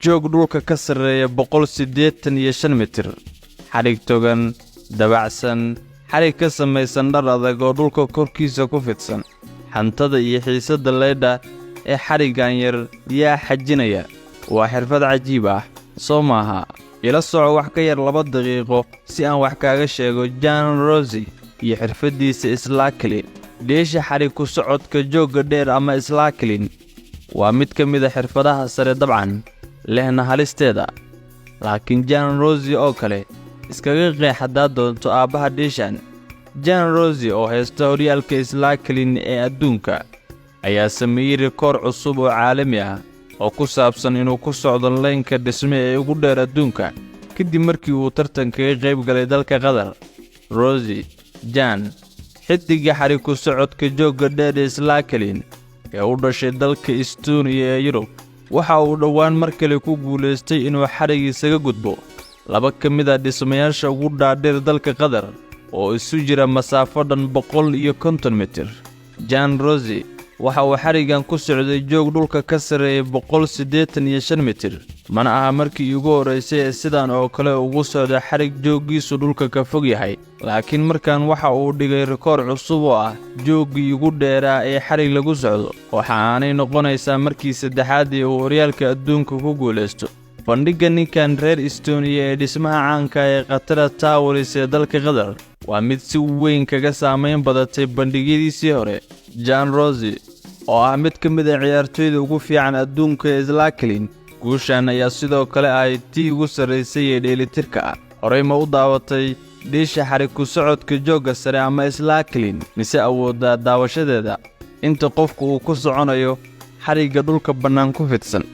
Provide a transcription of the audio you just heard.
joog dhulka ka sarreeya 185 mitir xarig togan dabacsan xarig ka samaysan dhar adag oo dhulka korkiisa ku fidsan xantada iyo xiisada leedha ee xarigan yar yaa xajinaya waa xirfad cajiib ah soo maaha ila soco wax ka yar 2 daqiiqo si aan wax kaaga sheego Jan Rossi iyo xirfadiisa slackling deesha xarig ku socodka jooga dheer ama slackling waa mid ka mid ah xirfadaha sare dabcan lehna halisteeda laakiin Jan Rossi oo kale iskaga qeexada doonto aabaha deeshan Jan Rossi oo haysta horyaalka slackling ee adduunka ayaa sameeyay rikoor cusub oo caalami ah oo ku saabsan inuu ku socdo leenka dhisme ee ugu dheer adduunka kadib markii uu tartanka ka qayb galay dalka Qatar Rossi Jan xidiga xarig ku socodka jooga dheer ee slackling ee u dhashay dalka Estonia ee Yurub waxa uu dhawaan mar kale ku guuleystay inuu xarig isaga gudbo laba ka mid ah dhismayaasha ugu dhaadheer dalka Qatar oo isu jira masaafo dhan 150 mitir Jan Rossi waxa uu xarigan ku socday joog dhulka ka sareeya 185 mitir mana aha markii ugu horeysay ee sidaan oo kale ugu socda xarig joogiisu dhulka ka fog yahay laakiin markaan waxa uu dhigay rikoor cusub oo ah joogii ugu dheeraa ee xarig lagu socdo waxa aanay noqonaysaa markii saddexaad ee uu horyaalka adduunka ku guuleysto bandhiga ninkan reer Estonia ee dhismaha caanka ee Qatar Towers ee dalka Qatar waa mid si weyn kaga saameyn badatay bandhigyadiisii hore Jan Rossi oo ah mid ka mid ah ciyaartoyda ugu fiican adduunka ee slackling guushan ayaa sidoo kale ay tii ugu sareysay ee dheelitirka horey ma u daawatay deesha xarig ku socodka jooga sare ama slackling mise awooda daawashadeeda inta qofku uu ku soconayo xariga dhulka bannaan ku fidsan